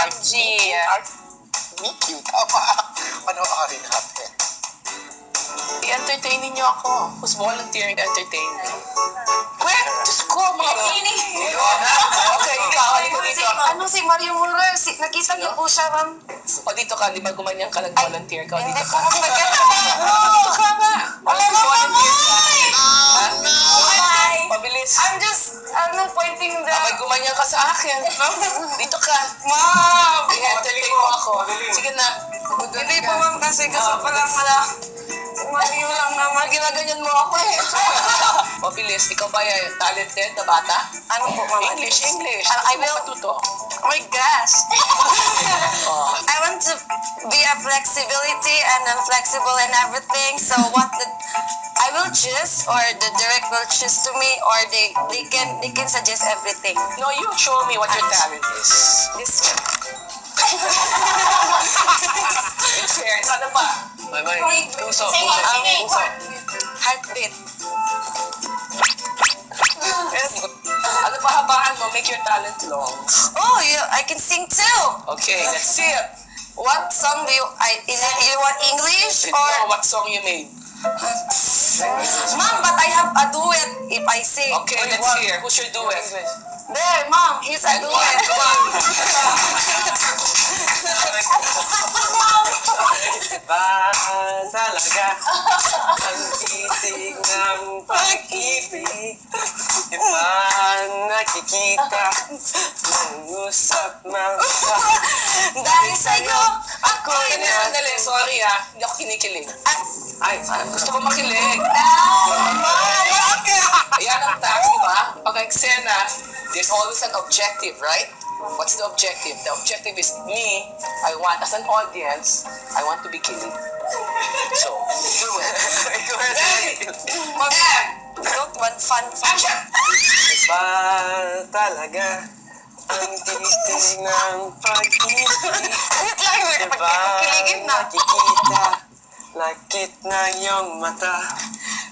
OMG. Meet you, tama. Panoorin natin. I-entertain niyo ako. Who's volunteering to entertain me? Wait, Diyos ko, mga... Okay, ikaw, halika dito. Ano si Mario Muller? Nakita niyo po siya, ma'am? O dito ka, di ba gumanyan ka nag-volunteer ka? O Hindi dito po ka. ako nagkata. Dito ka nga. Volunteer ka. Ha? Hi! Pabilis. I'm just, pointing the... Abay, gumanyan ka sa akin. Dito ka. Ma'am! I-entertain mo ako. Sige na. Hindi po, ma'am, kasi gusto ko lang si Mario lang naman. Ginaganyan mo ako eh. Pabilis, ikaw ba yung talented na bata? Ano po, ma'am? English. I will... Matuto. Oh my gosh! I want to be a flexibility and I'm flexible in everything. So I will choose, or the direct will choose to me, or they can suggest everything. No, you show me what your talent is. This In fairness, ano pa? May puso. heartbeat. Ano pa habaan mo? Make your talent long. Oh, I can sing too. Okay, let's see it. What song do you? You want English No, or? what song you made? Mom, but I have a duet if I sing. Okay, Or you let's want- hear. Who's your duet? There, Mom, he's a duet. Ba talaga ang titig ng pag-ibig? Iba nakikita ng usap ng Dahil sa'yo, ako'y Sandali, sorry hindi ako kinikilig. Ay, Gusto ko makilig. Ayan ang task, di ba? Pag eksena, there's always an objective, right? What's the objective? The objective is me, I want, as an audience, I want to be kilig. So, do it. Don't want fun. Action! iba talaga ang titig ng pag-ibig. Wait lang, Diba kiligin na. nakikita, lakit na iyong mata.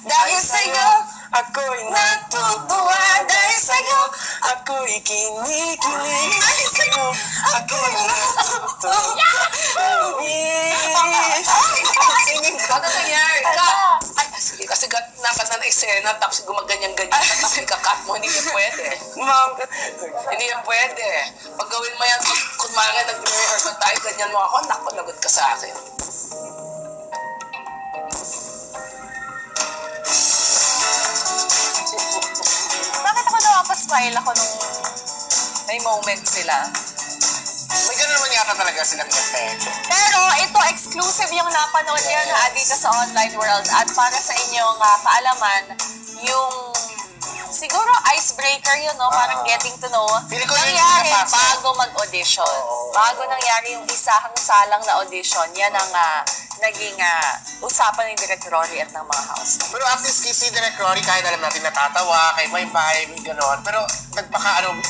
Dahil sa'yo, Ako'y natutuwa. Dahil sa'yo, ako'y kinikilig. Dahil sa'yo, ako'y natutuwa. Ano nangyari? Ay, sige, kasi nakanta na eksena, tapos gumaganyan-ganyan, tapos ikakat mo, hindi yan pwede. Ma'am, Hindi yan pwede. Pag gawin mo yan, kunwari nag-rehearsal tayo, ganyan mo ako, naku, lagot ka sa akin. Bakit ako napapa-smile ako nung may moment sila? May gano'n naman yata talaga silang effect. Pero ito, exclusive yung napanood niyo na dito sa online world. At para sa inyong kaalaman, yung siguro icebreaker yun, no? Parang getting to know. Feeling ko yun yung Nangyari nakapasok. bago mag-audition. Bago nangyari yung isahang salang na audition, yan ang naging usapan ng Direk Rory at ng mga house. Pero at least si Direk Rory, kahit alam natin natatawa, kay may vibe, gano'n. Pero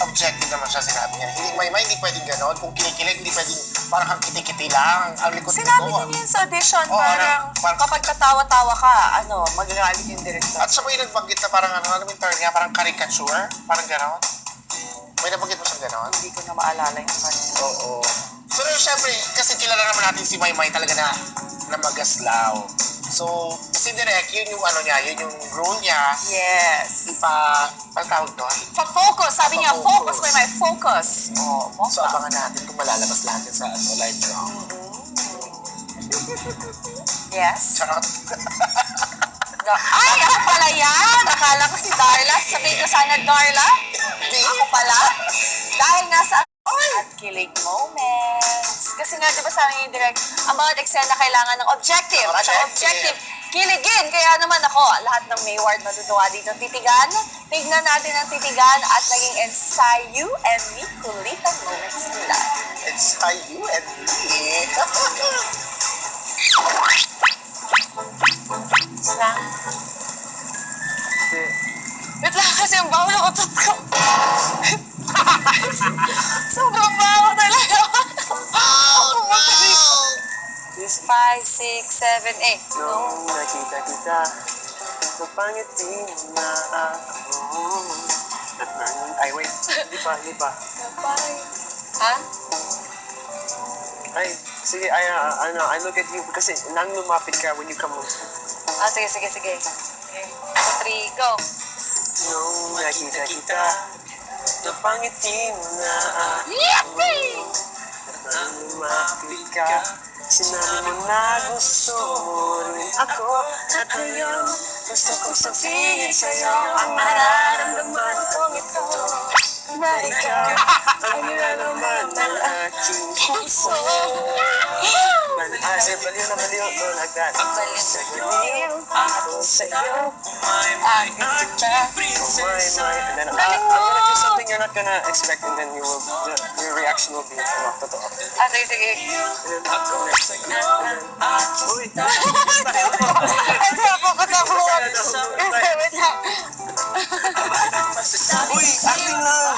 objective naman siya, sinabi niya. Hindi pwedeng gano'n. Kung kinikilig, hindi pwedeng parang kang kiti-kiti lang. Ang likod-likod. Sinabi din yun sa audition, Oo, parang kapag katawa-tawa ka, magagalit yung director. At siya may nagbanggit na parang ano yung term niya, parang caricature, parang gano'n. May nabanggit mo siyang gano'n? Hindi ko na maalala yung kanya. Oo. Pero syempre, kasi kilala naman natin si Maymay talaga na magaslaw. So, si Direk, yun yung ano niya, yun yung role niya. Yes. Ang tawag doon? Focus. Sabi niya, Focus. focus may focus. Oo. So, abangan natin kung malalabas lahat yun sa live show. Yes. Charot. Ay, ako pala yan. Akala ko si Darla. Sabihin ko sana, Darla. Ako pala. Dahil nasa at kilig moments. Kasi nga, di ba sabi ni Direk, ang bawat eksena kailangan ng objective. At ang objective, kiligin. Kaya naman ako, lahat ng Mayward matutuwa dito. Titigan, tignan natin ang titigan at naging ensayo and me kulitan moments nila. It's how you and me. Lang. Wait lang kasi ang baho ng utot ko. Sobrang baho talaga. Oh, no! 5, 6, 7, 8. nung nakita kita, napangiti na ako. At nang, ay wait, hindi pa. Ha? Ay, sige, I look at you kasi nang lumapit ka when you come home. Sige. Sige. So, 3, go. Nung nakita kita, napangiti mo na Yippee! nang lumapit ka. Sinabi mo na gusto mo rin ako. At ngayon, gusto kong sabihin sa'yo ang nararamdaman kong ito. Na ikaw ang nilalaman ng aking puso. Baliw na baliw. No, like that. Baliw ako sa'yo. Aking kita. And then I'm gonna do something you're not gonna expect, and then your reaction will be, totoo. Sige. Uy! Ito ako kasama ko. Wait lang. Uy! Acting lang!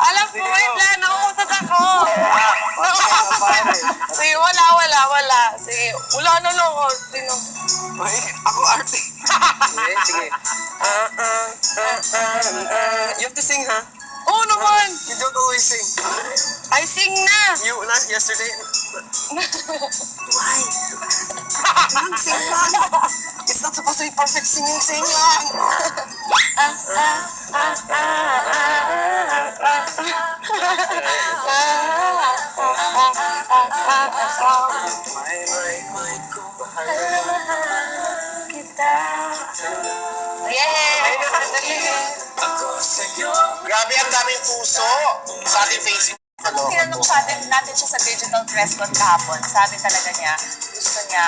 Alam ko, wait lang, nauutot ako. Sige, wala. Sige, wala na lang ako. Sino? Uy! Ako arte! Sige. You have to sing, ha? Oo naman. You don't always sing. I sing na. You, last yesterday. Why? Sing lang. It's not supposed to be perfect singing. Sing lang. Yay! Grabe, ang daming puso sa ating Facebook. Nung tinanong natin siya sa digital press con kahapon, sabi talaga niya, gusto niya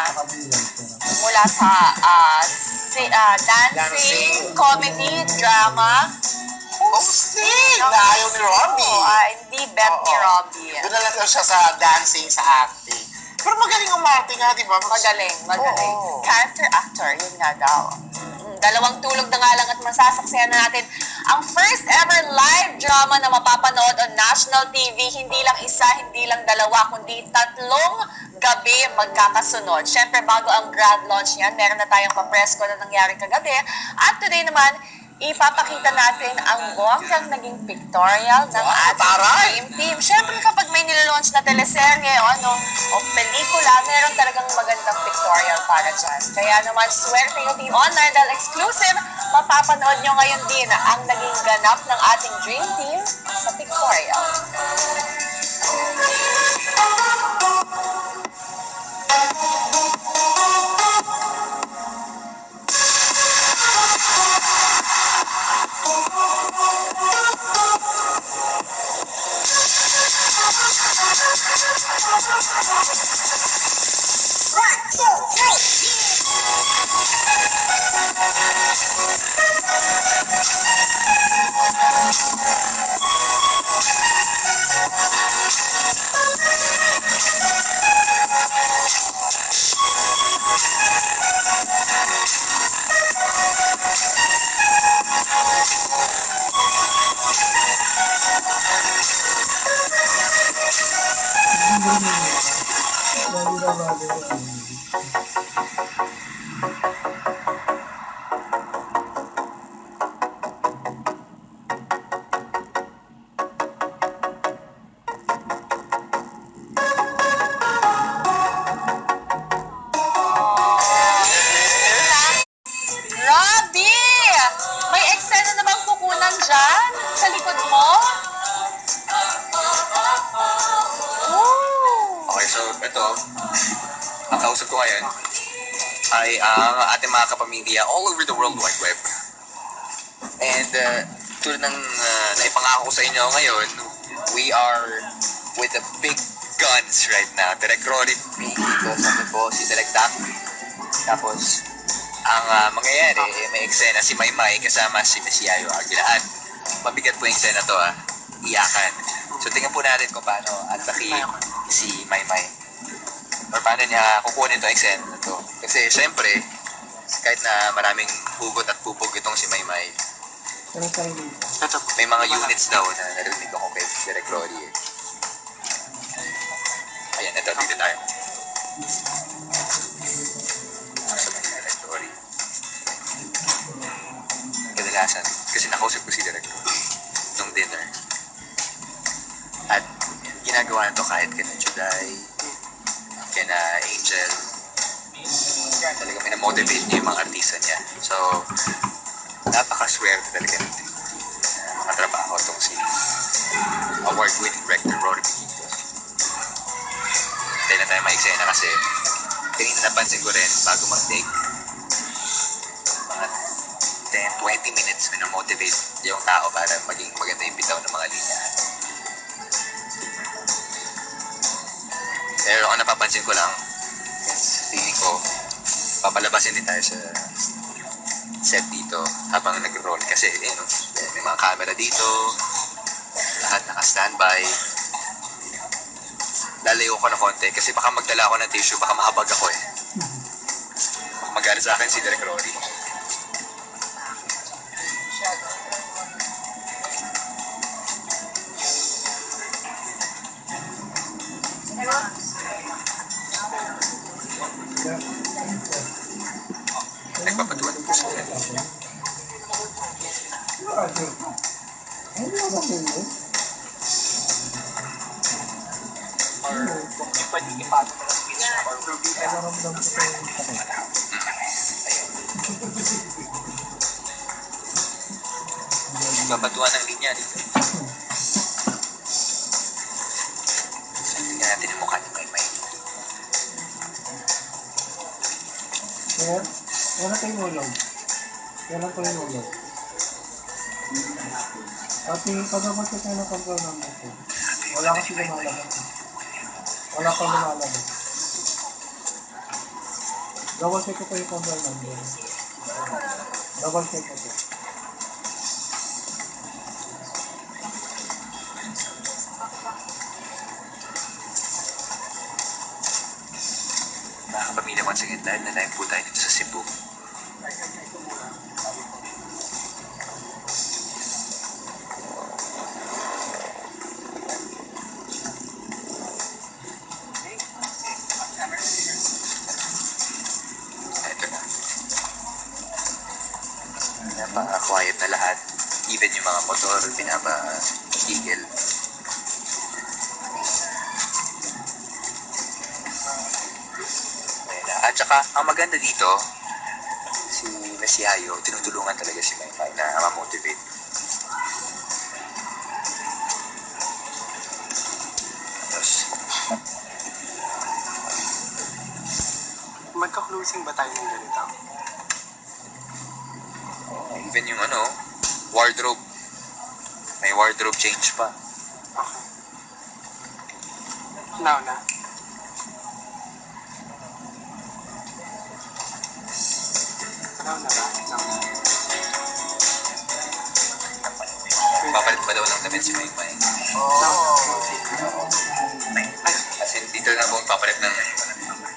mula sa dancing, comedy, drama, Hosting! Na ayaw ni Robbie. hindi bet ni Robbie. Doon na lang daw siya sa dancing, sa acting. Pero magaling umarte nga, di ba? Magaling. Oo. Character actor, yun nga daw. Dalawang tulog na nga lang at masasaksihan na natin ang first ever live drama na mapapanood on national TV. Hindi lang isa, hindi lang dalawa, kundi 3 gabi magkakasunod. Siyempre, bago ang grand launch niyan, meron na tayong pa-press ko na nangyari kagabi. At today naman, ipapakita natin ang bonggang naging pictorial ng ating team. Siyempre, kapag may nilalaunch na teleserye o pelikula, meron talagang magandang pictorial para dyan. Kaya naman, swerte yung Team Honor dahil exclusive, mapapanood nyo ngayon din ang naging ganap ng ating dream team sa pictorial. Robbie! May eksena na bang kukunan dyan? Sa likod mo? Okay, so ito, ang kausap ko ngayon ay ang ating mga kapamilya all over the World Wide Web. And tulad ng naipangako ko sa inyo ngayon, we are with the big guns right now. Direk Rory P. dito, sabi po, si Direk Dak. Tapos, ang mangyayari, may eksena si Maymay kasama si Mesiayo Aguila. At mabigat po yung eksena to, iyakan. So tingnan po natin kung paano atakin si Maymay. Or paano niya kukunin itong eksena na to. Kasi syempre, kahit na maraming hugot at pupog itong si Maymay, may mga units daw na narinig ako kay Direk Rory. Ayan, ito, dito tayo. Direk Rory. Kadalasan, kasi nakausap ko si Direk Rory nung dinner. At ginagawa na to kahit kina Juday, kina Angel. Talaga minamotivate niya yung mga artista niya. So, napakaswerte talaga natin. Mga trabaho itong si award-winning director Rory Piquitos. Tayo na tayo ma-eksena kasi kanina napansin ko rin bago mag-take mga 10-20 minutes minamotivate yung tao para maging maganda yung bitaw ng mga linya. Pero ang napapansin ko lang, feeling ko, papalabasin din tayo sa set dito habang nag-roll kasi may mga camera dito, lahat naka-standby. Lalayo ko na konti kasi baka magdala ako ng tissue, baka mahabag ako eh. Baka magalit sa akin si Direk Rory. Nagpapatuwan po sila. Nagpapatuwan ng linya dito. Tingnan natin yung mukha ni Maymay. Wala tayong ulog. Wala tayong ulog. At pag-abot ko tayo ng control number ko, wala kasi lumalabas. Wala pa lumalabas. Double check ko pa yung control number. Double check ko po. Mga kapamilya, once again, dahil na live po tayo dito sa Cebu. Ito na. Napaka-quiet na lahat. Even yung mga motor, pinapa-tigil. At saka, ang maganda dito, si Mesiayo, tinutulungan talaga si Maymay na ma-motivate. Tapos, Magka-closing ba tayo ng ganito? even yung wardrobe. May wardrobe change pa. Okay. Now na. Now na ba? Now na. Papalit pa daw ng damit si Maymay. As in, dito na po papalit ng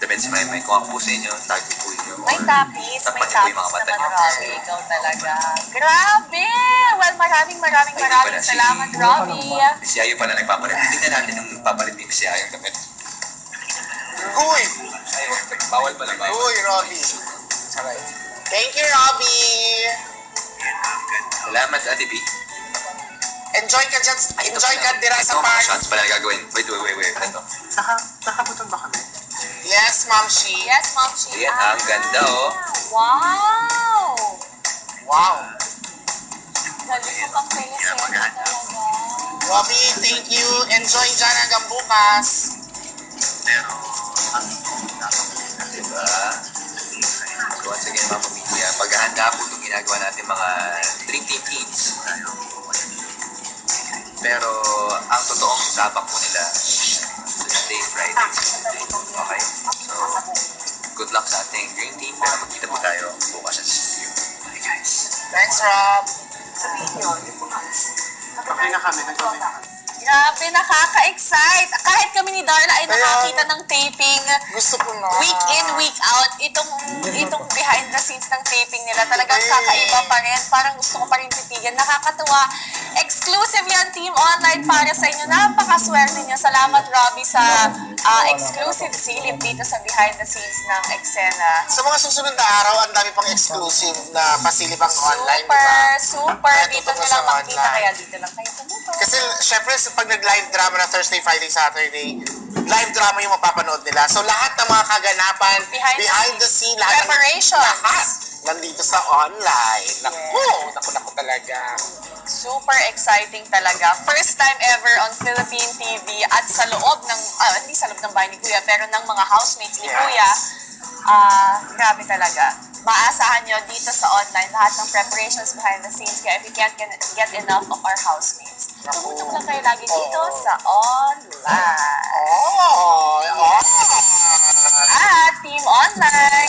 damit si Maymay. Kung ako po sa inyo, tag po inyo. May tapis Takpan niyo po yung mga mata naman, niyo. Robbie. Ikaw talaga. Grabe! Well, maraming salamat, Robbie. Si Siayo pala nagpapalit. Tingnan natin yung papalit ni Siayo yung damit. Uy! Ay, bawal pala ba? Uy, Robbie. Saray. Thank you, Robbie! Salamat, Ate B. Enjoy ka dyan. Enjoy ka dira sa Ito, mga party. shots pala na gagawin. Wait. Ito. Nakabuton ba kami? Yes, Ma'am Shi. Yes, Ma'am Shi. Ayan, ang ganda Wow! Wow. Galing mo pang teleserye talaga. Robbie, thank you. Enjoy dyan hanggang bukas. Diba? So once again, mga pamilya, paghahanda po itong ginagawa natin mga Dream Team Kids. Pero ang totoong sabak po nila Tuesday, Friday, Saturday. Okay? So, good luck sa ating Dream Team. Pero magkita po tayo bukas sa studio. Okay, guys. Thanks, Rob. Okay na kami. Nag-okay na kami. Grabe, nakaka-excite. Kahit kami ni Darla ay nakakita ng taping Gusto ko na. week in, week out. Itong behind the scenes ng taping nila. Talagang kakaiba pa rin. Parang gusto ko pa rin titigan. Nakakatuwa. Exclusive yan, Team Online para sa inyo. Napakaswerte niyo. Salamat, Robbie, sa exclusive silip dito sa behind the scenes ng eksena. Sa mga susunod na araw, ang dami pang exclusive na pasilibang online, di ba? Super Kaya dito tutok na nyo sa lang makikita, online. kaya dito lang kayo tumutok. Kasi syempre pag nag-live drama na Thursday, Friday, Saturday, live drama yung mapapanood nila. So lahat ng mga kaganapan, Behind the scene, lahat Preparations. lahat nandito sa online. Naku, naku talaga. Super exciting talaga. First time ever on Philippine TV at sa loob ng, hindi sa loob ng bahay ni Kuya, pero ng mga housemates ni Yes. Kuya. Grabe talaga. Maasahan nyo dito sa online lahat ng preparations behind the scenes. Kaya if you can't get enough of our housemates, tumutok lang kayo lagi dito sa online. Oh! At Team Online!